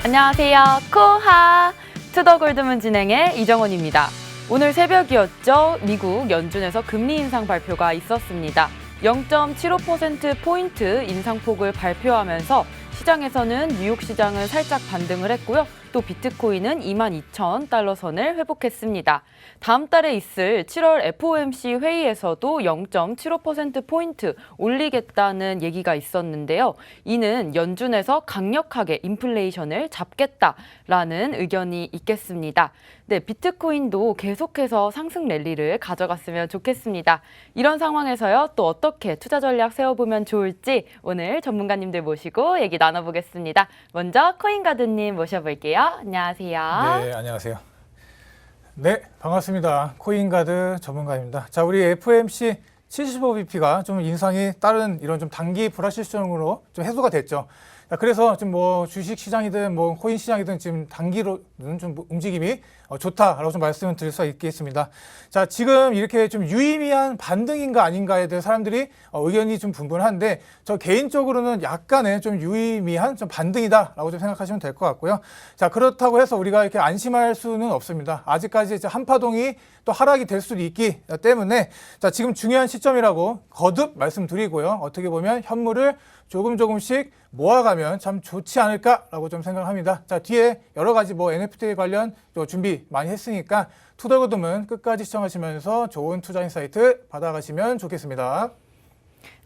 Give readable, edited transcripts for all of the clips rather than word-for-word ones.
안녕하세요. 코하 투더골드문 진행의 이정원입니다. 오늘 새벽이었죠. 미국 연준에서 금리 인상 발표가 있었습니다. 0.75%포인트 인상폭을 발표하면서 시장에서는 뉴욕 시장은 살짝 반등을 했고요. 또 비트코인은 22,000달러 선을 회복했습니다. 다음 달에 있을 7월 FOMC 회의에서도 0.75%포인트 올리겠다는 얘기가 있었는데요. 이는 연준에서 강력하게 인플레이션을 잡겠다라는 의견이 있겠습니다. 네, 비트코인도 계속해서 상승 랠리를 가져갔으면 좋겠습니다. 이런 상황에서요, 또 어떻게 투자 전략 세워보면 좋을지 오늘 전문가님들 모시고 얘기 나눠보겠습니다. 먼저 코인가드님 모셔볼게요. 안녕하세요. 네, 안녕하세요. 네, 반갑습니다. 코인가드 전문가입니다. 자, 우리 FOMC 75bp가 좀 인상이 다른 이런 좀 단기 불확실성으로 좀 해소가 됐죠. 자, 그래서 지금 뭐 주식 시장이든 뭐 코인 시장이든 지금 단기로는 좀 움직임이 좋다라고 좀 말씀을 드릴 수 있겠습니다. 자, 지금 이렇게 좀 유의미한 반등인가 아닌가에 대해 사람들이 의견이 좀 분분한데 저 개인적으로는 약간의 좀 유의미한 좀 반등이다라고 좀 생각하시면 될 것 같고요. 자, 그렇다고 해서 우리가 이렇게 안심할 수는 없습니다. 아직까지 이제 한파동이 또 하락이 될 수도 있기 때문에 자, 지금 중요한 시점이라고 거듭 말씀드리고요. 어떻게 보면 현물을 조금씩 모아가면 참 좋지 않을까라고 좀 생각합니다. 자, 뒤에 여러 가지 뭐 NFT 관련 또 준비 많이 했으니까 투더골드문 끝까지 시청하시면서 좋은 투자 인사이트 받아가시면 좋겠습니다.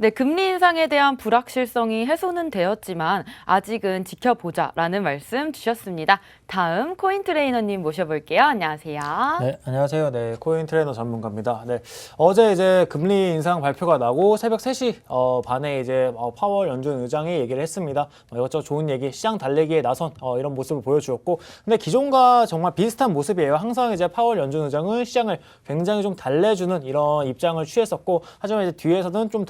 네, 금리 인상에 대한 불확실성이 해소는 되었지만 아직은 지켜보자라는 말씀 주셨습니다. 다음 코인 트레이너님 모셔볼게요. 안녕하세요. 네, 안녕하세요. 네, 코인 트레이너 전문가입니다. 네, 어제 이제 금리 인상 발표가 나고 새벽 3시 반에 이제 파월 연준 의장이 얘기를 했습니다. 이것저것 좋은 얘기, 시장 달래기에 나선 이런 모습을 보여주었고, 근데 기존과 정말 비슷한 모습이에요. 항상 이제 파월 연준 의장은 시장을 굉장히 좀 달래주는 이런 입장을 취했었고, 하지만 이제 뒤에서는 좀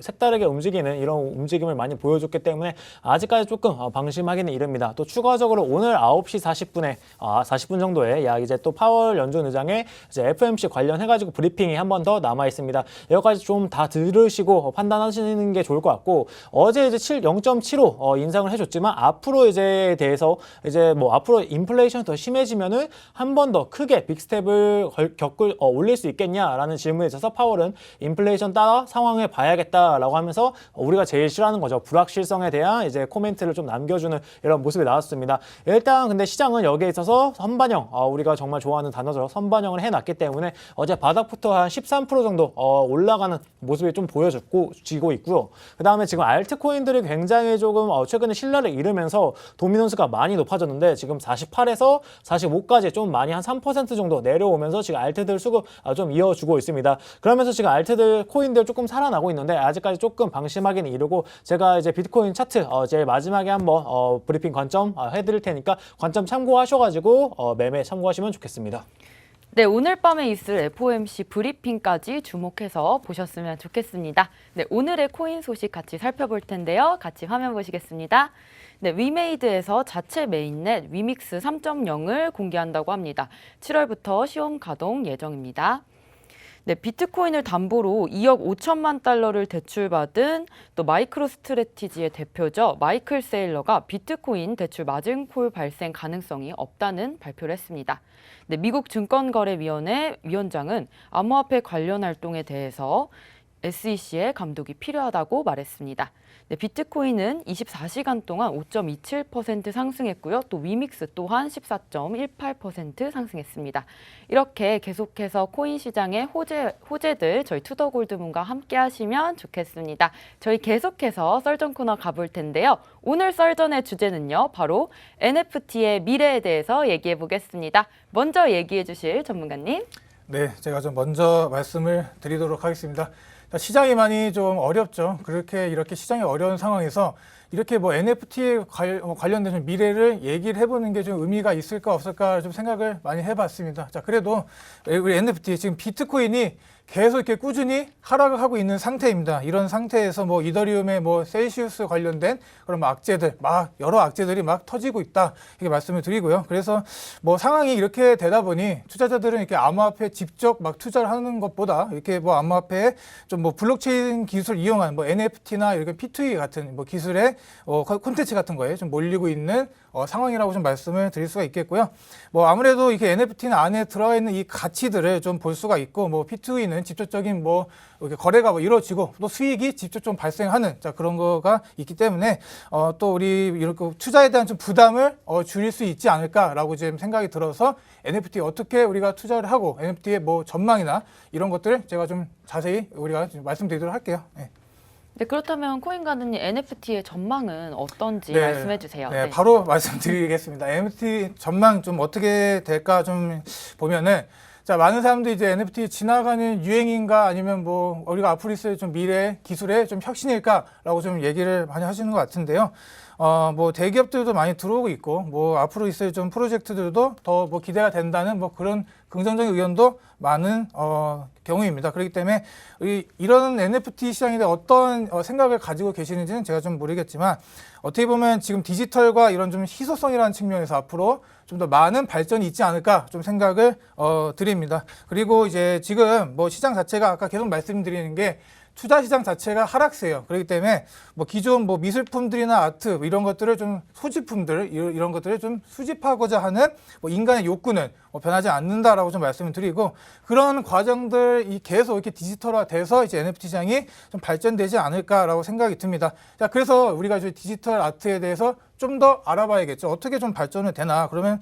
색다르게 움직이는 이런 움직임을 많이 보여줬기 때문에 아직까지 조금 방심하기는 이릅니다. 또 추가적으로 오늘 9시 40분에 40분 정도에 약 이제 또 파월 연준 의장의 이제 FOMC 관련해가지고 브리핑이 한 번 더 남아 있습니다. 여기까지 좀 다 들으시고 판단하시는 게 좋을 것 같고, 어제 이제 0.75 인상을 해줬지만 앞으로 이제 대해서 이제 뭐 앞으로 인플레이션이 더 심해지면은 한 번 더 크게 빅스텝을 올릴 수 있겠냐라는 질문에 있어서 파월은 인플레이션 따라 상황을 봐야겠다라고 하면서 우리가 제일 싫어하는 거죠. 불확실성에 대한 이제 코멘트를 좀 남겨주는 이런 모습이 나왔습니다. 일단 근데 시장은 여기에 있어서 선반영, 우리가 정말 좋아하는 단어죠. 선반영을 해놨기 때문에 어제 바닥부터 한 13% 정도 올라가는 모습이 좀 보여지고 있고요. 그 다음에 지금 알트코인들이 굉장히 조금 최근에 신뢰를 잃으면서 도미넌스가 많이 높아졌는데 지금 48에서 45까지 좀 많이 한 3% 정도 내려오면서 지금 알트들 수급 좀 이어주고 있습니다. 그러면서 지금 알트들 코인들 조금 살아나고 있는데 아직까지 조금 방심하기는 이르고, 제가 이제 비트코인 차트 제일 마지막에 한번 브리핑 관점 해드릴 테니까 관점 참고하셔가지고 매매 참고하시면 좋겠습니다. 네, 오늘 밤에 있을 FOMC 브리핑까지 주목해서 보셨으면 좋겠습니다. 네, 오늘의 코인 소식 같이 살펴볼 텐데요. 같이 화면 보시겠습니다. 네, 위메이드에서 자체 메인넷 위믹스 3.0을 공개한다고 합니다. 7월부터 시험 가동 예정입니다. 네, 비트코인을 담보로 2억 5천만 달러를 대출받은 또 마이크로 스트래티지의 대표죠. 마이클 세일러가 비트코인 대출 마진콜 발생 가능성이 없다는 발표를 했습니다. 네, 미국 증권거래위원회 위원장은 암호화폐 관련 활동에 대해서 SEC의 감독이 필요하다고 말했습니다. 네, 비트코인은 24시간 동안 5.27% 상승했고요. 또 위믹스 또한 14.18% 상승했습니다. 이렇게 계속해서 코인 시장의 호재들 저희 투더골드문과 함께 하시면 좋겠습니다. 저희 계속해서 썰전 코너 가볼 텐데요. 오늘 썰전의 주제는요. 바로 NFT의 미래에 대해서 얘기해 보겠습니다. 먼저 얘기해 주실 전문가님. 네, 제가 좀 먼저 말씀을 드리도록 하겠습니다. 시장이 많이 좀 어렵죠. 이렇게 시장이 어려운 상황에서 이렇게 뭐 NFT에 관련된 좀 미래를 얘기를 해보는 게 좀 의미가 있을까 없을까 좀 생각을 많이 해봤습니다. 자, 그래도 우리 NFT 지금 비트코인이 계속 이렇게 꾸준히 하락을 하고 있는 상태입니다. 이런 상태에서 뭐 이더리움의 뭐 셀시우스 관련된 그런 악재들, 막 여러 악재들이 막 터지고 있다 이렇게 말씀을 드리고요. 그래서 뭐 상황이 이렇게 되다 보니 투자자들은 이렇게 암호화폐 직접 막 투자를 하는 것보다 이렇게 뭐 암호화폐에 좀 뭐 블록체인 기술 이용한 뭐 NFT나 이렇게 P2E 같은 뭐 기술의 콘텐츠 같은 거에 좀 몰리고 있는 상황이라고 좀 말씀을 드릴 수가 있겠고요. 뭐 아무래도 이렇게 NFT는 안에 들어가 있는 이 가치들을 좀 볼 수가 있고, 뭐 P2E는 직접적인 뭐 이렇게 거래가 뭐 이루어지고 또 수익이 직접 좀 발생하는 그런 거가 있기 때문에 또 우리 이렇게 투자에 대한 좀 부담을 줄일 수 있지 않을까라고 지금 생각이 들어서 NFT 어떻게 우리가 투자를 하고 NFT의 뭐 전망이나 이런 것들 제가 좀 자세히 우리가 말씀드리도록 할게요. 네. 네, 그렇다면 코인가드님 NFT의 전망은 어떤지 말씀해 주세요. 네, 바로 말씀드리겠습니다. NFT 전망 좀 어떻게 될까 좀 보면은, 자, 많은 사람들이 이제 NFT 지나가는 유행인가 아니면 뭐 우리가 앞으로 있을 좀 미래 기술의 좀 혁신일까라고 좀 얘기를 많이 하시는 것 같은데요. 뭐 대기업들도 많이 들어오고 있고, 뭐 앞으로 있을 좀 프로젝트들도 더 뭐 기대가 된다는 뭐 그런 긍정적인 의견도 많은 경우입니다. 그렇기 때문에 이런 NFT 시장에 대해 어떤 생각을 가지고 계시는지는 제가 좀 모르겠지만, 어떻게 보면 지금 디지털과 이런 좀 희소성이라는 측면에서 앞으로 좀 더 많은 발전이 있지 않을까 좀 생각을 드립니다. 그리고 이제 지금 뭐 시장 자체가 아까 계속 말씀드리는 게 투자 시장 자체가 하락세예요. 그렇기 때문에 뭐 기존 뭐 미술품들이나 아트 뭐 이런 것들을 좀 소지품들 이런 것들을 좀 수집하고자 하는 뭐 인간의 욕구는 변하지 않는다라고 좀 말씀을 드리고, 그런 과정들이 계속 이렇게 디지털화돼서 이제 NFT 시장이 좀 발전되지 않을까라고 생각이 듭니다. 자, 그래서 우리가 이제 디지털 아트에 대해서 좀 더 알아봐야겠죠. 어떻게 좀 발전을 되나? 그러면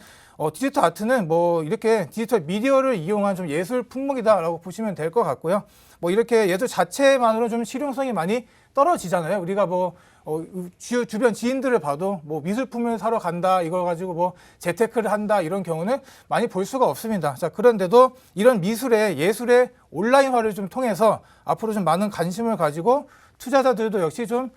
디지털 아트는 뭐 이렇게 디지털 미디어를 이용한 좀 예술 품목이다라고 보시면 될 것 같고요. 뭐 이렇게 예술 자체만으로 좀 실용성이 많이 떨어지잖아요. 우리가 뭐 주변 지인들을 봐도 뭐 미술품을 사러 간다 이걸 가지고 뭐 재테크를 한다 이런 경우는 많이 볼 수가 없습니다. 자, 그런데도 이런 미술의 예술의 온라인화를 좀 통해서 앞으로 좀 많은 관심을 가지고 투자자들도 역시 좀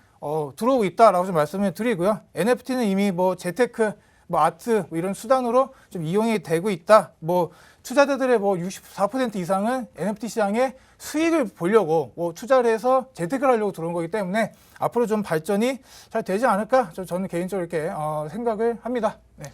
들어오고 있다라고 좀 말씀을 드리고요. NFT는 이미 뭐 재테크, 뭐 아트 뭐 이런 수단으로 좀 이용이 되고 있다. 뭐 투자자들의 뭐 64% 이상은 NFT 시장에 수익을 보려고 뭐 투자를 해서 재테크를 하려고 들어온 거기 때문에 앞으로 좀 발전이 잘 되지 않을까 저는 개인적으로 이렇게 생각을 합니다. 네.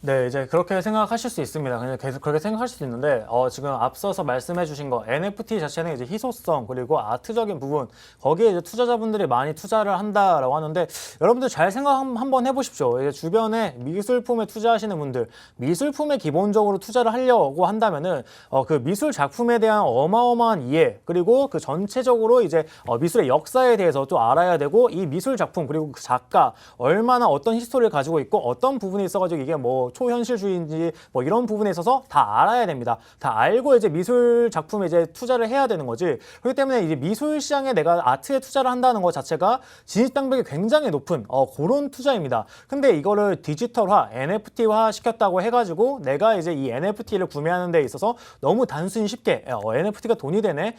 네, 이제 그렇게 생각하실 수 있습니다. 그냥 계속 그렇게 생각하실 수 있는데, 지금 앞서서 말씀해 주신 거, NFT 자체는 이제 희소성, 그리고 아트적인 부분, 거기에 이제 투자자분들이 많이 투자를 한다라고 하는데, 여러분들 잘 생각 한번 해보십시오. 이제 주변에 미술품에 투자하시는 분들, 미술품에 기본적으로 투자를 하려고 한다면은, 그 미술 작품에 대한 어마어마한 이해, 그리고 그 전체적으로 이제 미술의 역사에 대해서 또 알아야 되고, 이 미술 작품, 그리고 그 작가, 얼마나 어떤 히스토리를 가지고 있고, 어떤 부분이 있어가지고 이게 뭐 초현실주의인지 뭐 이런 부분에 있어서 다 알아야 됩니다. 다 알고 이제 미술 작품에 이제 투자를 해야 되는 거지. 그렇기 때문에 이제 미술 시장에 내가 아트에 투자를 한다는 것 자체가 진입 장벽이 굉장히 높은 그런 투자입니다. 근데 이거를 디지털화, NFT화 시켰다고 해가지고 내가 이제 이 NFT를 구매하는 데 있어서 너무 단순히 쉽게 NFT가 돈이 되네.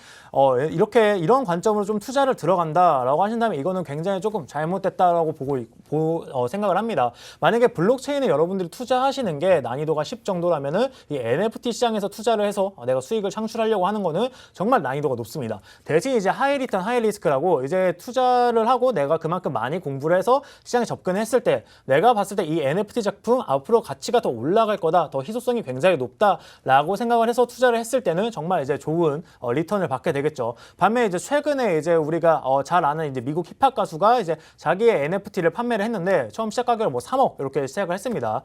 이렇게 이런 관점으로 좀 투자를 들어간다라고 하신다면 이거는 굉장히 조금 잘못됐다라고 생각을 합니다. 만약에 블록체인에 여러분들이 투자하시는 게 난이도가 10 정도라면은 이 NFT 시장에서 투자를 해서 내가 수익을 창출하려고 하는 거는 정말 난이도가 높습니다. 대신 이제 하이 리턴 하이 리스크라고 이제 투자를 하고 내가 그만큼 많이 공부를 해서 시장에 접근했을 때 내가 봤을 때 이 NFT 작품 앞으로 가치가 더 올라갈 거다, 더 희소성이 굉장히 높다라고 생각을 해서 투자를 했을 때는 정말 이제 좋은 리턴을 받게 되겠죠. 반면에 이제 최근에 이제 우리가 잘 아는 이제 미국 힙합 가수가 이제 자기의 NFT를 판매를 했는데 처음 시작 가격을 뭐 3억 이렇게 시작을 했습니다.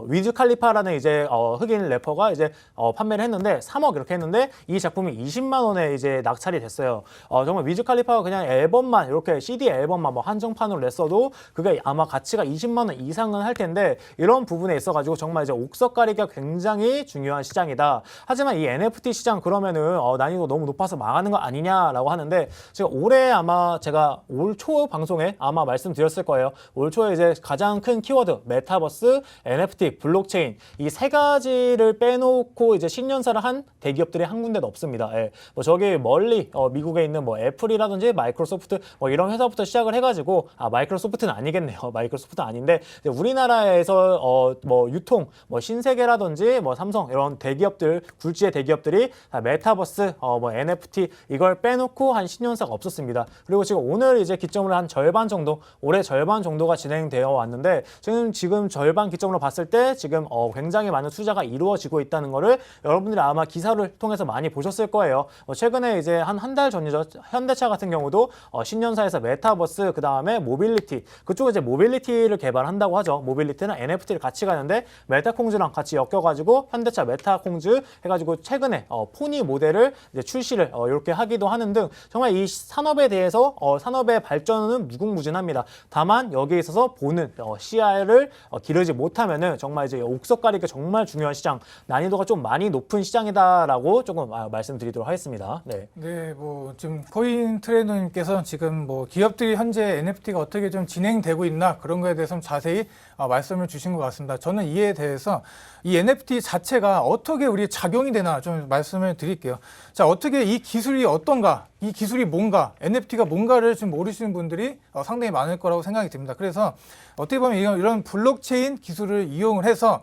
위즈 칼리파라는 이제 흑인 래퍼가 이제 판매를 했는데 3억 이렇게 했는데 이 작품이 20만 원에 이제 낙찰이 됐어요. 정말 위즈 칼리파가 그냥 앨범만 이렇게 CD 앨범만 뭐 한정판으로 냈어도 그게 아마 가치가 20만 원 이상은 할 텐데, 이런 부분에 있어가지고 정말 이제 옥석 가리기가 굉장히 중요한 시장이다. 하지만 이 NFT 시장 그러면은 난이도 너무 높아서 망하는 거 아니냐라고 하는데, 제가 올해 아마 제가 올 초 방송에 아마 말씀드렸을 거예요. 올 초에 이제 가장 큰 키워드 메타버스, NFT NFT, 블록체인 이 세 가지를 빼놓고 이제 신년사를 한 대기업들이 한 군데도 없습니다. 예. 뭐 저기 멀리 미국에 있는 뭐 애플이라든지 마이크로소프트 뭐 이런 회사부터 시작을 해가지고 마이크로소프트는 아니겠네요. 마이크로소프트 아닌데 이제 우리나라에서 뭐 유통, 뭐 신세계라든지 뭐 삼성 이런 대기업들 굴지의 대기업들이 다 메타버스, 뭐 NFT 이걸 빼놓고 한 신년사가 없었습니다. 그리고 지금 오늘 이제 기점으로 한 절반 정도, 올해 절반 정도가 진행되어 왔는데 지금 절반 기점으로 봤을 때 지금 굉장히 많은 투자가 이루어지고 있다는 거를 여러분들이 아마 기사를 통해서 많이 보셨을 거예요. 최근에 이제 한 달 전이죠. 현대차 같은 경우도 신년사에서 메타버스 그 다음에 모빌리티 그쪽에 이제 모빌리티를 개발한다고 하죠. 모빌리티는 NFT를 같이 가는데 메타콩즈랑 같이 엮여가지고 현대차 메타콩즈 해가지고 최근에 포니 모델을 이제 출시를 이렇게 하기도 하는 등 정말 이 산업에 대해서 산업의 발전은 무궁무진합니다. 다만 여기에 있어서 보는 시야를 기르지 못하면은 정말 이제 옥석 가리기가 정말 중요한 시장, 난이도가 좀 많이 높은 시장이다라고 조금 말씀드리도록 하겠습니다. 네. 네, 뭐 지금 코인 트레이너님께서 지금 뭐 기업들이 현재 NFT가 어떻게 좀 진행되고 있나 그런 거에 대해서 좀 자세히 말씀을 주신 것 같습니다. 저는 이에 대해서 이 NFT 자체가 어떻게 우리 작용이 되나 좀 말씀을 드릴게요. 자, 어떻게 이 기술이 어떤가, 이 기술이 뭔가, NFT가 뭔가를 좀 모르시는 분들이 상당히 많을 거라고 생각이 듭니다. 그래서 어떻게 보면 이런 블록체인 기술을 이용을 해서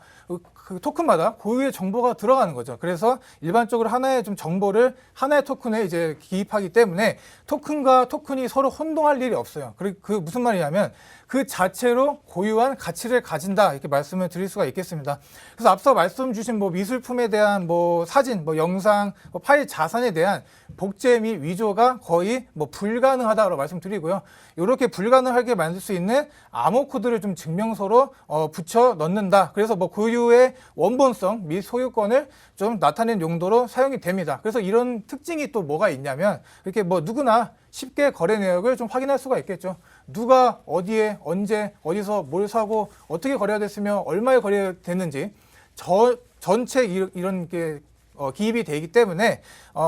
그 토큰마다 고유의 정보가 들어가는 거죠. 그래서 일반적으로 하나의 좀 정보를 하나의 토큰에 이제 기입하기 때문에 토큰과 토큰이 서로 혼동할 일이 없어요. 그리고 그 무슨 말이냐면 그 자체로 고유한 가치를 가진다 이렇게 말씀을 드릴 수가 있겠습니다. 그래서 앞서 말씀 주신 뭐 미술품에 대한 뭐 사진, 뭐 영상, 뭐 파일 자산에 대한 복제 및 위조가 거의 뭐 불가능하다고 말씀드리고요. 이렇게 불가능하게 만들 수 있는 암호 코드를 좀 증명서로 붙여 넣는다. 그래서 뭐 고유의 원본성 및 소유권을 좀 나타낸 용도로 사용이 됩니다. 그래서 이런 특징이 또 뭐가 있냐면 이렇게 뭐 누구나 쉽게 거래 내역을 좀 확인할 수가 있겠죠. 누가 어디에 언제 어디서 뭘 사고 어떻게 거래가 됐으며 얼마에 거래됐는지 전체 이런 게 기입이 되기 때문에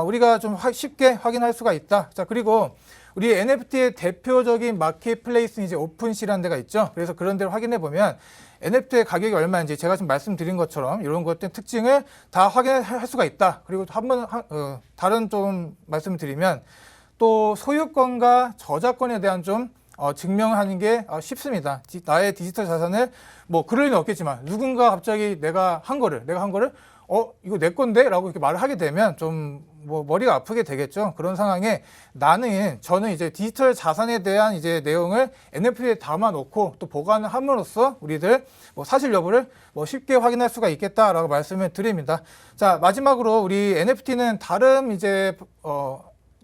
우리가 좀 쉽게 확인할 수가 있다. 자, 그리고 우리 NFT의 대표적인 마켓플레이스는 이제 오픈시라는 데가 있죠. 그래서 그런 데를 확인해 보면 NFT의 가격이 얼마인지 제가 지금 말씀드린 것처럼 이런 것들 특징을 다 확인할 수가 있다. 그리고 한번 다른 좀 말씀을 드리면 또 소유권과 저작권에 대한 좀 증명하는 게 쉽습니다. 나의 디지털 자산을 뭐 그럴 리는 없겠지만 누군가 갑자기 내가 한 거를 이거 내 건데? 라고 이렇게 말을 하게 되면 좀 뭐 머리가 아프게 되겠죠. 그런 상황에 저는 이제 디지털 자산에 대한 이제 내용을 NFT에 담아 놓고 또 보관을 함으로써 우리들 뭐 사실 여부를 뭐 쉽게 확인할 수가 있겠다라고 말씀을 드립니다. 자, 마지막으로 우리 NFT는 다른 이제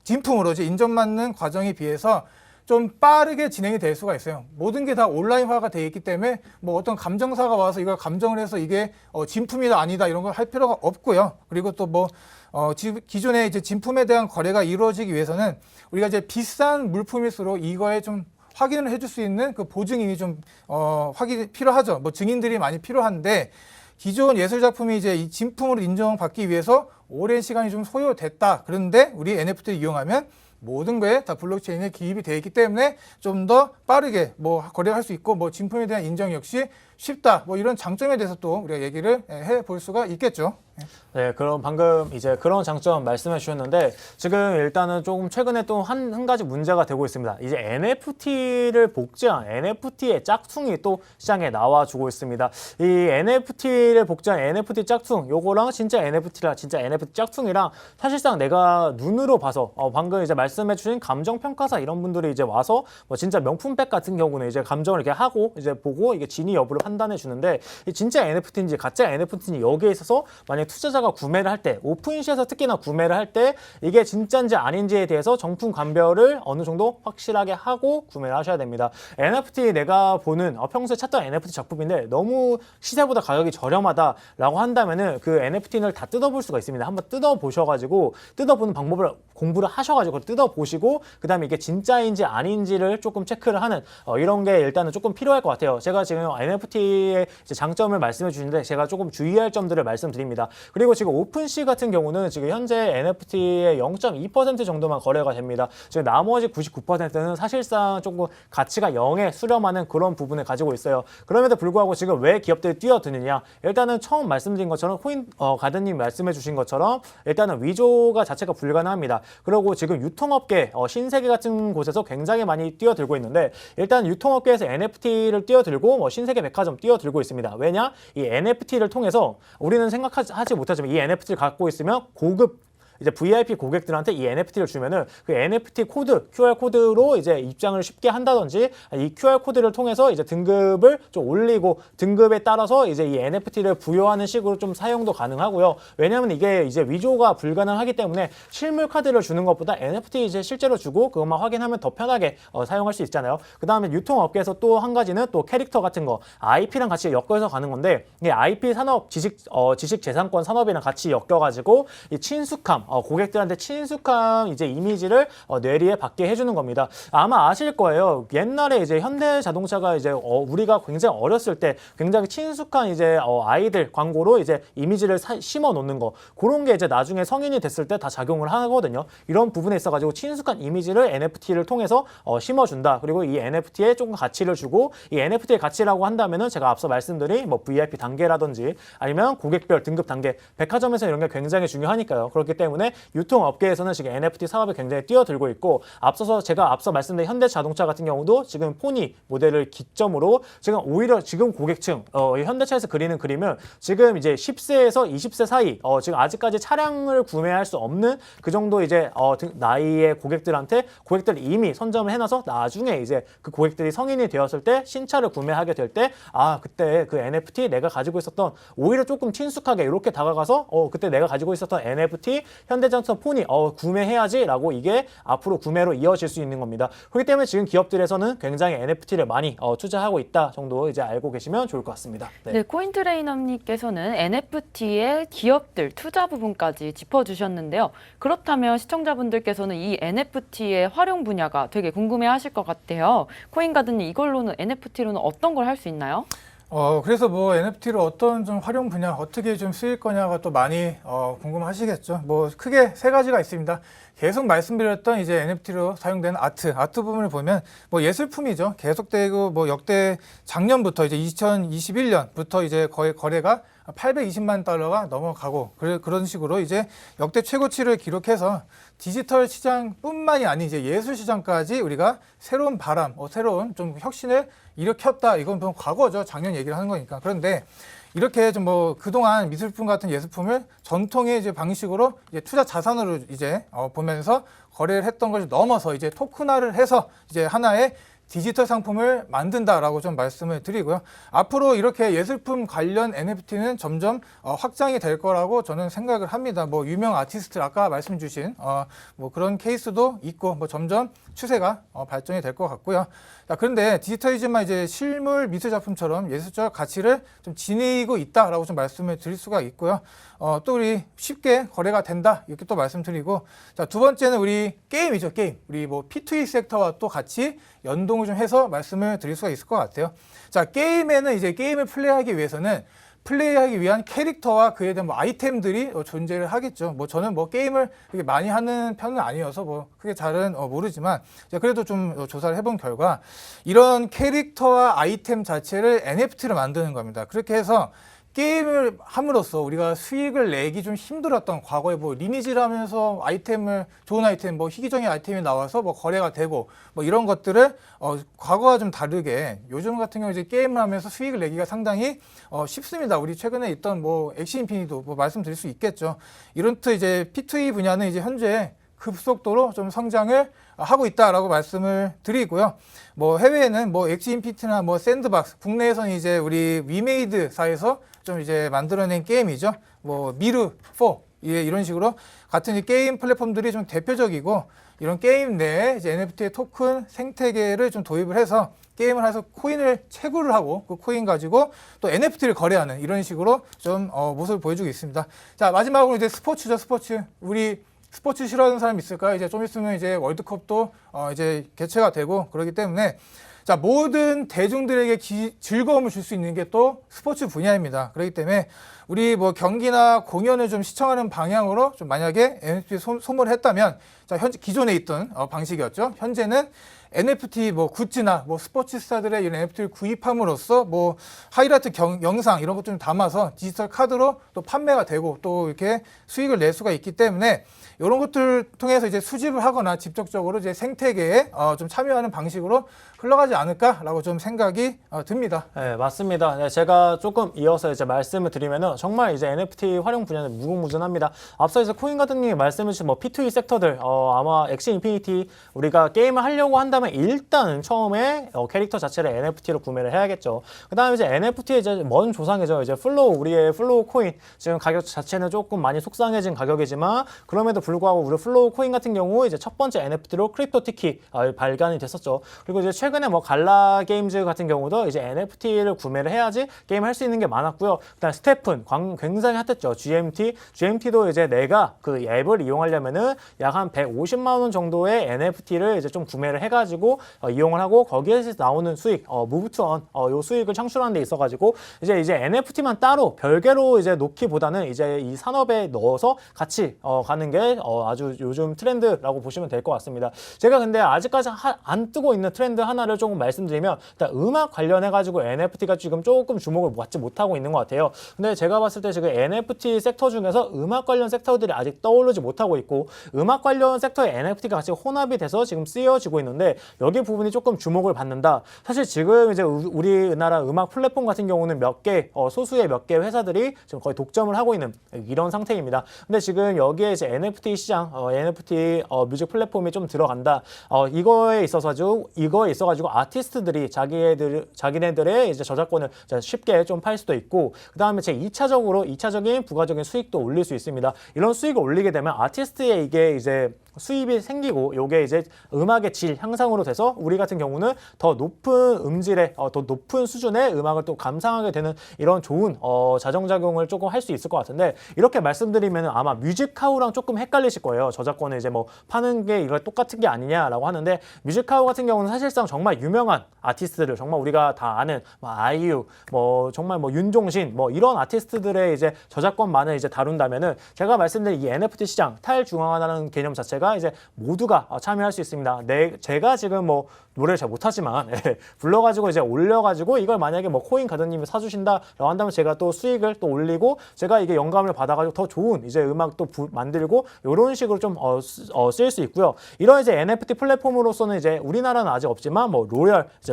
진품으로 이제 인정받는 과정에 비해서 좀 빠르게 진행이 될 수가 있어요. 모든 게 다 온라인화가 되어 있기 때문에 뭐 어떤 감정사가 와서 이걸 감정을 해서 이게 진품이다 아니다 이런 걸 할 필요가 없고요. 그리고 또 뭐 기존에 이제 진품에 대한 거래가 이루어지기 위해서는 우리가 이제 비싼 물품일수록 이거에 좀 확인을 해줄 수 있는 그 보증인이 좀 확인이 필요하죠. 뭐 증인들이 많이 필요한데 기존 예술 작품이 이제 이 진품으로 인정받기 위해서 오랜 시간이 좀 소요됐다. 그런데 우리 NFT를 이용하면 모든 거에 다 블록체인에 기입이 되어 있기 때문에 좀 더 빠르게 뭐 거래할 수 있고 뭐 진품에 대한 인정 역시 쉽다. 뭐 이런 장점에 대해서 또 우리가 얘기를 해볼 수가 있겠죠. 네, 그럼 방금 이제 그런 장점 말씀해 주셨는데 지금 일단은 조금 최근에 또 한 가지 문제가 되고 있습니다. 이제 NFT를 복제한 NFT의 짝퉁이 또 시장에 나와주고 있습니다. 이 NFT를 복제한 NFT 짝퉁 요거랑 진짜 NFT 짝퉁이랑 사실상 내가 눈으로 봐서 방금 이제 말씀해 주신 감정 평가사 이런 분들이 이제 와서 뭐 진짜 명품백 같은 경우는 이제 감정을 이렇게 하고 이제 보고 이게 진위 여부를 판단해 주는데 진짜 NFT인지 가짜 NFT인지 여기에 있어서 만약 투자자가 구매를 할 때 오픈시에서 특히나 구매를 할 때 이게 진짜인지 아닌지에 대해서 정품 감별을 어느 정도 확실하게 하고 구매를 하셔야 됩니다. NFT 내가 보는 평소에 찾던 NFT 작품인데 너무 시세보다 가격이 저렴하다라고 한다면은 그 NFT를 다 뜯어볼 수가 있습니다. 한번 뜯어보셔가지고 뜯어보는 방법을 공부를 하셔가지고 뜯어보시고 그 다음에 이게 진짜인지 아닌지를 조금 체크를 하는 이런 게 일단은 조금 필요할 것 같아요. 제가 지금 NFT NFT의 장점을 말씀해 주시는데 제가 조금 주의할 점들을 말씀드립니다. 그리고 지금 오픈시 같은 경우는 지금 현재 NFT의 0.2% 정도만 거래가 됩니다. 지금 나머지 99%는 사실상 조금 가치가 0에 수렴하는 그런 부분을 가지고 있어요. 그럼에도 불구하고 지금 왜 기업들이 뛰어드느냐? 일단은 처음 말씀드린 것처럼 가드님 말씀해 주신 것처럼 일단은 위조가 자체가 불가능합니다. 그리고 지금 유통업계 신세계 같은 곳에서 굉장히 많이 뛰어들고 있는데 일단 유통업계에서 NFT를 뛰어들고 신세계 백화점 뛰어들고 있습니다. 왜냐? 이 NFT를 통해서 우리는 생각하지 못하지만 이 NFT를 갖고 있으면 고급 이제 VIP 고객들한테 이 NFT를 주면은 그 NFT 코드, QR 코드로 이제 입장을 쉽게 한다든지 이 QR 코드를 통해서 이제 등급을 좀 올리고 등급에 따라서 이제 이 NFT를 부여하는 식으로 좀 사용도 가능하고요. 왜냐하면 이게 이제 위조가 불가능하기 때문에 실물 카드를 주는 것보다 NFT 이제 실제로 주고 그것만 확인하면 더 편하게 사용할 수 있잖아요. 그 다음에 유통업계에서 또 한 가지는 또 캐릭터 같은 거 IP랑 같이 엮어서 가는 건데 이 IP 산업 지식재산권 산업이랑 같이 엮여가지고 이 친숙함 고객들한테 친숙한 이제 이미지를 뇌리에 받게 해주는 겁니다. 아마 아실 거예요. 옛날에 이제 현대자동차가 이제 우리가 굉장히 어렸을 때 굉장히 친숙한 이제 아이들 광고로 이제 이미지를 심어 놓는 거 그런 게 이제 나중에 성인이 됐을 때 다 작용을 하거든요. 이런 부분에 있어가지고 친숙한 이미지를 NFT를 통해서 심어준다. 그리고 이 NFT에 조금 가치를 주고 이 NFT의 가치라고 한다면은 제가 앞서 말씀드린 뭐 VIP 단계라든지 아니면 고객별 등급 단계, 백화점에서 이런 게 굉장히 중요하니까요. 그렇기 때문에 유통업계에서는 지금 NFT 사업에 굉장히 뛰어들고 있고 제가 앞서 말씀드린 현대자동차 같은 경우도 지금 포니 모델을 기점으로 지금 오히려 지금 고객층 현대차에서 그리는 그림은 지금 이제 10세에서 20세 사이 지금 아직까지 차량을 구매할 수 없는 그 정도 이제 나이의 고객들이 이미 선점을 해놔서 나중에 이제 그 고객들이 성인이 되었을 때 신차를 구매하게 될 때 그때 그 NFT 내가 가지고 있었던 오히려 조금 친숙하게 이렇게 다가가서 그때 내가 가지고 있었던 NFT 현대자동차 포니 구매해야지라고 이게 앞으로 구매로 이어질 수 있는 겁니다. 그렇기 때문에 지금 기업들에서는 굉장히 NFT를 많이 투자하고 있다 정도 이제 알고 계시면 좋을 것 같습니다. 네, 코인트레이너님께서는 NFT의 기업들 투자 부분까지 짚어주셨는데요. 그렇다면 시청자분들께서는 이 NFT의 활용 분야가 되게 궁금해하실 것 같아요. 코인가드님 이걸로는 NFT로는 어떤 걸 할 수 있나요? 그래서 뭐 NFT로 어떤 좀 활용 분야 어떻게 좀 쓰일 거냐가 또 많이 궁금하시겠죠. 뭐 크게 세 가지가 있습니다. 계속 말씀드렸던 이제 NFT로 사용되는 아트 부분을 보면 뭐 예술품이죠. 계속되고 뭐 역대 작년부터 이제 2021년부터 이제 거의 거래가 820만 달러가 넘어가고 그런 식으로 이제 역대 최고치를 기록해서 디지털 시장뿐만이 아닌 이제 예술 시장까지 우리가 새로운 바람, 새로운 좀 혁신을 일으켰다. 이건 좀 과거죠. 작년 얘기를 하는 거니까. 그런데 이렇게 좀 뭐 그동안 미술품 같은 예술품을 전통의 이제 방식으로 이제 투자 자산으로 이제 보면서 거래를 했던 것을 넘어서 이제 토큰화를 해서 이제 하나의 디지털 상품을 만든다라고 좀 말씀을 드리고요. 앞으로 이렇게 예술품 관련 NFT는 점점 확장이 될 거라고 저는 생각을 합니다. 뭐 유명 아티스트 아까 말씀 주신 뭐 그런 케이스도 있고 뭐 점점 추세가 발전이 될 것 같고요. 자, 그런데 디지털이지만 이제 실물 미술 작품처럼 예술적 가치를 좀 지니고 있다라고 좀 말씀을 드릴 수가 있고요. 또 우리 쉽게 거래가 된다 이렇게 또 말씀드리고, 자, 두 번째는 우리 게임이죠. 게임. 우리 뭐 P2E 섹터와 또 같이 연동을 좀 해서 말씀을 드릴 수가 있을 것 같아요. 자, 게임에는 이제 게임을 플레이하기 위한 캐릭터와 그에 대한 뭐 아이템들이 존재를 하겠죠. 뭐 저는 뭐 게임을 그렇게 많이 하는 편은 아니어서 뭐 크게 잘은 모르지만 그래도 좀 조사를 해본 결과 이런 캐릭터와 아이템 자체를 NFT로 만드는 겁니다. 그렇게 해서 게임을 함으로써 우리가 수익을 내기 좀 힘들었던 과거에 뭐 리니지를 하면서 좋은 아이템, 뭐 희귀적인 아이템이 나와서 뭐 거래가 되고 뭐 이런 것들을 과거와 좀 다르게 요즘 같은 경우 이제 게임을 하면서 수익을 내기가 상당히 쉽습니다. 우리 최근에 있던 뭐 엑시 인피니도 뭐 말씀드릴 수 있겠죠. 이런 이제 P2E 분야는 이제 현재 급속도로 좀 성장을 하고 있다라고 말씀을 드리고요. 뭐 해외에는 뭐 엑시 인피니트나 뭐 샌드박스, 국내에서는 이제 우리 위메이드사에서 좀 이제 만들어낸 게임이죠. 뭐 미르4 이런 식으로 같은 게임 플랫폼들이 좀 대표적이고, 이런 게임 내에 이제 NFT의 토큰 생태계를 좀 도입을 해서 게임을 해서 코인을 채굴을 하고 그 코인 가지고 또 NFT를 거래하는 이런 식으로 좀 모습을 보여주고 있습니다. 자, 마지막으로 이제 스포츠죠. 스포츠. 우리 스포츠 싫어하는 사람 있을까요? 이제 좀 있으면 이제 월드컵도 이제 개최가 되고 그렇기 때문에, 자, 모든 대중들에게 즐거움을 줄 수 있는 게 또 스포츠 분야입니다. 그렇기 때문에 우리 뭐 경기나 공연을 좀 시청하는 방향으로 좀 만약에 NFT 소모를 했다면, 자, 현재 기존에 있던 방식이었죠. 현재는 NFT 뭐 굿즈나 뭐 스포츠 스타들의 이런 NFT를 구입함으로써 뭐 하이라이트 영상 이런 것 좀 담아서 디지털 카드로 또 판매가 되고 또 이렇게 수익을 낼 수가 있기 때문에 이런 것들을 통해서 이제 수집을 하거나 직접적으로 이제 생태계에 좀 참여하는 방식으로 흘러가지 않을까라고 좀 생각이 듭니다. 네, 맞습니다. 네, 제가 조금 이어서 이제 말씀을 드리면은 정말 이제 NFT 활용 분야는 무궁무진합니다. 앞서 이제 코인가드님이 말씀해주신 뭐 P2E 섹터들, 아마 엑시 인피니티 우리가 게임을 하려고 한다면 일단 처음에 캐릭터 자체를 NFT로 구매를 해야겠죠. 그다음에 이제 NFT의 이제 먼 조상이죠. 이제 우리의 플로우 코인 지금 가격 자체는 조금 많이 속상해진 가격이지만 그럼에도 불구하고 우리 플로우 코인 같은 경우 이제 첫 번째 NFT로 크립토 티키 발간이 됐었죠. 그리고 이제 최근에 뭐 갈라 게임즈 같은 경우도 이제 NFT를 구매를 해야지 게임 할 수 있는 게 많았고요. 그다음 스테픈 굉장히 핫했죠. GMT도 이제 내가 그 앱을 이용하려면은 약 한 150만 원 정도의 NFT를 이제 좀 구매를 해가지고 이용을 하고 거기에서 나오는 수익, 무브 투 언, 요 수익을 창출하는 데 있어가지고 이제 NFT만 따로 별개로 이제 놓기보다는 이제 이 산업에 넣어서 같이 가는 게 아주 요즘 트렌드라고 보시면 될 것 같습니다. 제가 근데 아직까지 안 뜨고 있는 트렌드 하나를 조금 말씀드리면 일단 음악 관련해가지고 NFT가 지금 조금 주목을 받지 못하고 있는 것 같아요. 근데 제가 봤을 때 지금 NFT 섹터 중에서 음악 관련 섹터들이 아직 떠오르지 못하고 있고 음악 관련 섹터의 NFT가 같이 혼합이 돼서 지금 쓰여지고 있는데 여기 부분이 조금 주목을 받는다. 사실 지금 이제 우리나라 음악 플랫폼 같은 경우는 소수의 몇 개 회사들이 지금 거의 독점을 하고 있는 이런 상태입니다. 근데 지금 여기에 이제 NFT 시장, NFT 뮤직 플랫폼이 좀 들어간다. 이거에 있어가지고 아티스트들이 자기네들의 이제 저작권을 쉽게 좀 팔 수도 있고, 그 다음에 제 2차적인 부가적인 수익도 올릴 수 있습니다. 이런 수익을 올리게 되면 아티스트의 이게 이제 수입이 생기고 요게 이제 음악의 질 향상으로 돼서 우리 같은 경우는 더 높은 음질의 더 높은 수준의 음악을 또 감상하게 되는 이런 좋은 자정작용을 조금 할 수 있을 것 같은데, 이렇게 말씀드리면 아마 뮤직하우랑 조금 헷갈리실 거예요. 저작권을 이제 뭐 파는 게 이거 똑같은 게 아니냐라고 하는데, 뮤직하우 같은 경우는 사실상 정말 유명한 아티스트들, 정말 우리가 다 아는 뭐 아이유, 뭐 정말 뭐 윤종신, 뭐 이런 아티스트들의 이제 저작권만을 이제 다룬다면은 제가 말씀드린 이 NFT 시장 탈중앙화라는 개념 자체가 이제 모두가 참여할 수 있습니다. 제가 지금 뭐 노래를 잘 못하지만 불러가지고 이제 올려가지고 이걸 만약에 뭐 코인 가드님이 사주신다라고 한다면 제가 또 수익을 또 올리고 제가 이게 영감을 받아가지고 더 좋은 이제 음악 또 만들고 이런 식으로 좀 쓸 수 있고요. 이런 이제 NFT 플랫폼으로서는 이제 우리나라는 아직 없지만 뭐 로열 이제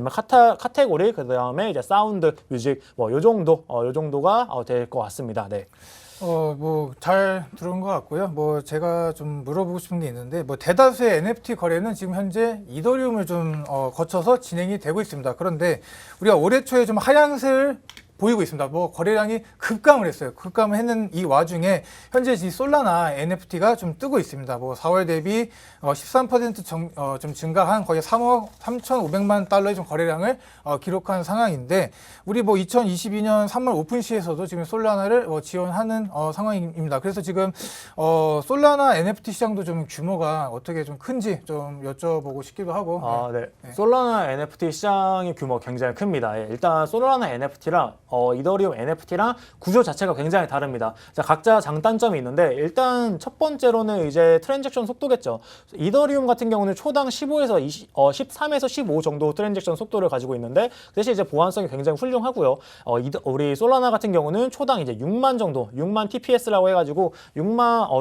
카테고리, 그 다음에 이제 사운드 뮤직 뭐 요 정도가 될 것 같습니다. 네. 뭐 잘 들은 것 같고요. 뭐 제가 좀 물어보고 싶은 게 있는데, 뭐 대다수의 NFT 거래는 지금 현재 이더리움을 좀 거쳐서 진행이 되고 있습니다. 그런데 우리가 올해 초에 좀 하향세를 보이고 있습니다. 뭐 거래량이 급감을 했어요. 급감을 했는 이 와중에 현재 이 솔라나 NFT가 좀 뜨고 있습니다. 뭐 4월 대비 13% 좀 증가한 거의 3억 3,500만 달러의 좀 거래량을 기록한 상황인데, 우리 뭐 2022년 3월 오픈시에서도 지금 솔라나를 지원하는 상황입니다. 그래서 지금 솔라나 NFT 시장도 좀 규모가 어떻게 좀 큰지 좀 여쭤보고 싶기도 하고. 네. 솔라나 NFT 시장의 규모 굉장히 큽니다. 일단 솔라나 NFT랑 이더리움 NFT랑 구조 자체가 굉장히 다릅니다. 자, 각자 장단점이 있는데, 일단 첫 번째로는 이제 트랜잭션 속도겠죠. 이더리움 같은 경우는 초당 13에서 15 정도 트랜잭션 속도를 가지고 있는데, 대신 이제 보안성이 굉장히 훌륭하고요. 우리 솔라나 같은 경우는 초당 이제 6만 정도, 6만 TPS라고 해가지고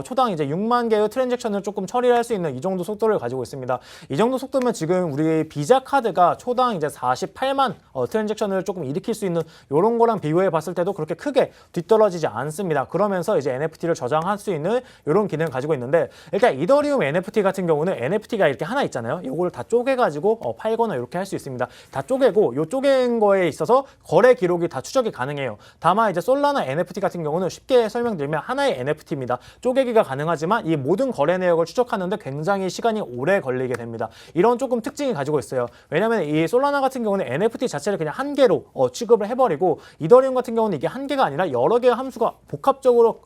초당 이제 6만 개의 트랜잭션을 조금 처리할 수 있는 이 정도 속도를 가지고 있습니다. 이 정도 속도면 지금 우리 비자 카드가 초당 이제 48만 트랜잭션을 조금 일으킬 수 있는 이런 거랑 비교해 봤을 때도 그렇게 크게 뒤떨어지지 않습니다. 그러면서 이제 NFT를 저장할 수 있는 이런 기능을 가지고 있는데, 일단 이더리움 NFT 같은 경우는 NFT가 이렇게 하나 있잖아요. 이걸 다 쪼개가지고 팔거나 이렇게 할 수 있습니다. 다 쪼개고 요 쪼갠 거에 있어서 거래 기록이 다 추적이 가능해요. 다만 이제 솔라나 NFT 같은 경우는 쉽게 설명드리면 하나의 NFT입니다. 쪼개기가 가능하지만 이 모든 거래 내역을 추적하는데 굉장히 시간이 오래 걸리게 됩니다. 이런 조금 특징이 가지고 있어요. 왜냐하면 이 솔라나 같은 경우는 NFT 자체를 그냥 한 개로 취급을 해버리고, 이더리움 같은 경우는 이게 한 개가 아니라 여러 개의 함수가 복합적으로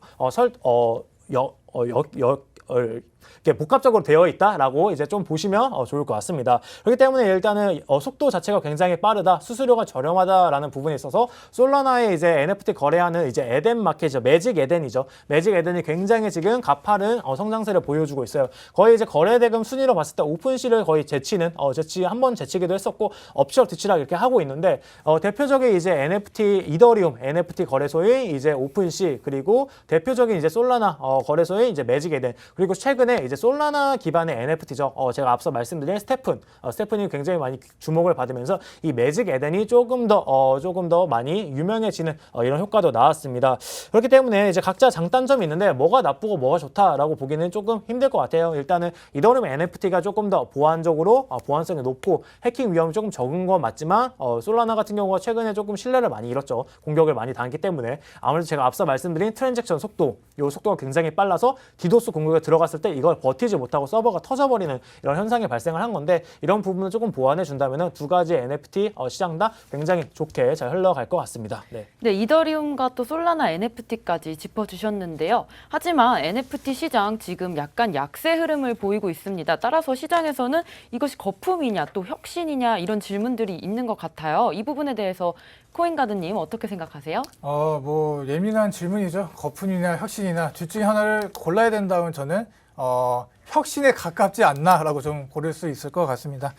이렇게 복합적으로 되어 있다라고 이제 좀 보시면 좋을 것 같습니다. 그렇기 때문에 일단은 속도 자체가 굉장히 빠르다, 수수료가 저렴하다라는 부분에 있어서 솔라나의 이제 NFT 거래하는 이제 에덴 마켓이죠. 매직 에덴이죠. 매직 에덴이 굉장히 지금 가파른 성장세를 보여주고 있어요. 거의 이제 거래 대금 순위로 봤을 때 오픈시를 거의 한 번 제치기도 했었고 엎치락 뒤치락 이렇게 하고 있는데 대표적인 이제 NFT 이더리움 NFT 거래소의 이제 오픈시, 그리고 대표적인 이제 솔라나 거래소의 이제 매직 에덴, 그리고 최근에 이제 솔라나 기반의 NFT죠. 제가 앞서 말씀드린 스테픈이 굉장히 많이 주목을 받으면서 이 매직 에덴이 조금 더 많이 유명해지는 이런 효과도 나왔습니다. 그렇기 때문에 이제 각자 장단점이 있는데 뭐가 나쁘고 뭐가 좋다라고 보기는 조금 힘들 것 같아요. 일단은 이더리움 NFT가 조금 더 보안성이 높고 해킹 위험이 조금 적은 건 맞지만 솔라나 같은 경우가 최근에 조금 신뢰를 많이 잃었죠. 공격을 많이 당했기 때문에 아무래도 제가 앞서 말씀드린 트랜잭션 속도, 이 속도가 굉장히 빨라서 디도스 공격에 들어갔을 때 이걸 버티지 못하고 서버가 터져버리는 이런 현상이 발생을 한 건데, 이런 부분을 조금 보완해 준다면 두 가지 NFT 시장 다 굉장히 좋게 잘 흘러갈 것 같습니다. 네. 네, 이더리움과 또 솔라나 NFT까지 짚어주셨는데요. 하지만 NFT 시장 지금 약간 약세 흐름을 보이고 있습니다. 따라서 시장에서는 이것이 거품이냐 또 혁신이냐 이런 질문들이 있는 것 같아요. 이 부분에 대해서 코인가드님 어떻게 생각하세요? 뭐 예민한 질문이죠. 거품이나 혁신이나 둘 중에 하나를 골라야 된다면 저는 혁신에 가깝지 않나라고 좀 고를 수 있을 것 같습니다.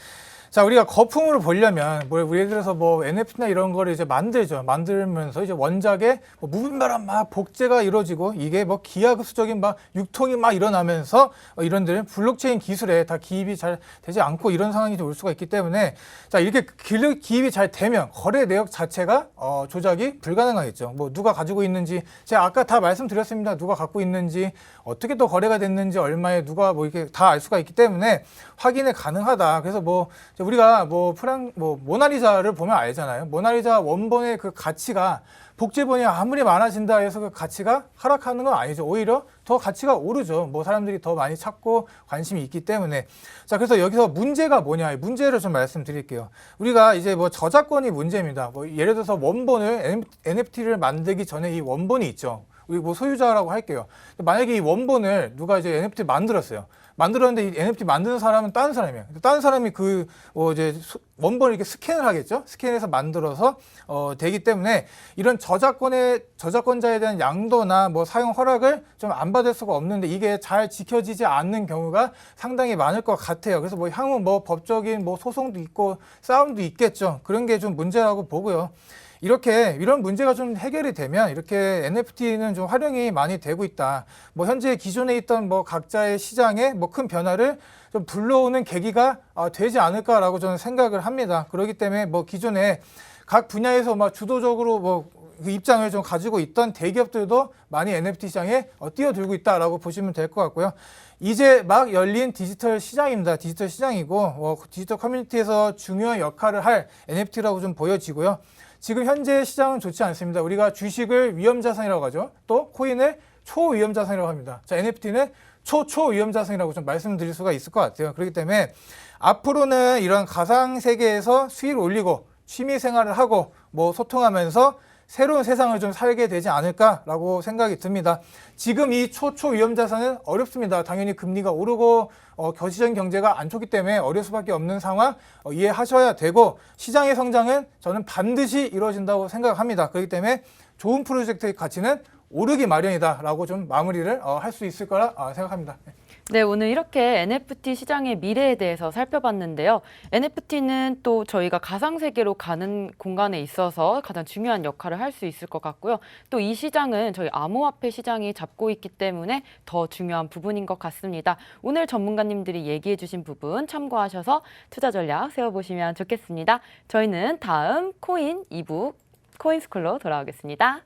자, 우리가 거품으로 보려면 예를 들어서 NFT나 이런 거를 이제 만들면서 이제 원작에 무분별한 막 복제가 이루어지고 이게 기하급수적인 유통이 일어나면서 이런들 블록체인 기술에 다 기입이 잘 되지 않고 이런 상황이 올 수가 있기 때문에, 자, 이렇게 기입이 잘 되면 거래 내역 자체가 조작이 불가능하겠죠. 누가 가지고 있는지 제가 아까 다 말씀드렸습니다. 누가 갖고 있는지, 어떻게 또 거래가 됐는지, 얼마에 누가 이렇게 다 알 수가 있기 때문에 확인이 가능하다. 그래서 우리가 모나리자를 보면 알잖아요. 모나리자 원본의 그 가치가 복제본이 아무리 많아진다 해서 그 가치가 하락하는 건 아니죠. 오히려 더 가치가 오르죠. 사람들이 더 많이 찾고 관심이 있기 때문에. 자, 그래서 여기서 문제가 뭐냐, 문제를 좀 말씀드릴게요. 우리가 이제 저작권이 문제입니다. 예를 들어서 원본을 NFT를 만들기 전에 이 원본이 있죠. 우리 소유자라고 할게요. 만약에 이 원본을 누가 이제 NFT 만들었어요. 만들었는데 이 NFT 만드는 사람은 다른 사람이에요. 다른 사람이 이제 원본을 이렇게 스캔을 하겠죠. 스캔해서 만들어서 되기 때문에 이런 저작권자에 대한 양도나 사용 허락을 좀 안 받을 수가 없는데, 이게 잘 지켜지지 않는 경우가 상당히 많을 것 같아요. 그래서 향후 법적인 소송도 있고 싸움도 있겠죠. 그런 게 좀 문제라고 보고요. 이런 문제가 좀 해결이 되면 이렇게 NFT는 좀 활용이 많이 되고 있다. 현재 기존에 있던 각자의 시장에 큰 변화를 좀 불러오는 계기가 되지 않을까라고 저는 생각을 합니다. 그렇기 때문에 기존에 각 분야에서 주도적으로 그 입장을 좀 가지고 있던 대기업들도 많이 NFT 시장에 뛰어들고 있다라고 보시면 될 것 같고요. 이제 막 열린 디지털 시장입니다. 디지털 시장이고 디지털 커뮤니티에서 중요한 역할을 할 NFT라고 좀 보여지고요. 지금 현재 시장은 좋지 않습니다. 우리가 주식을 위험자산이라고 하죠. 또 코인을 초위험자산이라고 합니다. 자, NFT는 초위험자산이라고 좀 말씀드릴 수가 있을 것 같아요. 그렇기 때문에 앞으로는 이런 가상세계에서 수익을 올리고 취미생활을 하고 소통하면서 새로운 세상을 좀 살게 되지 않을까라고 생각이 듭니다. 지금 이 초위험자산은 어렵습니다. 당연히 금리가 오르고 거시적인 경제가 안 좋기 때문에 어려울 수밖에 없는 상황 이해하셔야 되고, 시장의 성장은 저는 반드시 이루어진다고 생각합니다. 그렇기 때문에 좋은 프로젝트의 가치는 오르기 마련이다라고 좀 마무리를 할 수 있을 거라 생각합니다. 네, 오늘 이렇게 NFT 시장의 미래에 대해서 살펴봤는데요. NFT는 또 저희가 가상세계로 가는 공간에 있어서 가장 중요한 역할을 할 수 있을 것 같고요. 또 이 시장은 저희 암호화폐 시장이 잡고 있기 때문에 더 중요한 부분인 것 같습니다. 오늘 전문가님들이 얘기해 주신 부분 참고하셔서 투자 전략 세워보시면 좋겠습니다. 저희는 다음 코인 2부 코인스쿨로 돌아오겠습니다.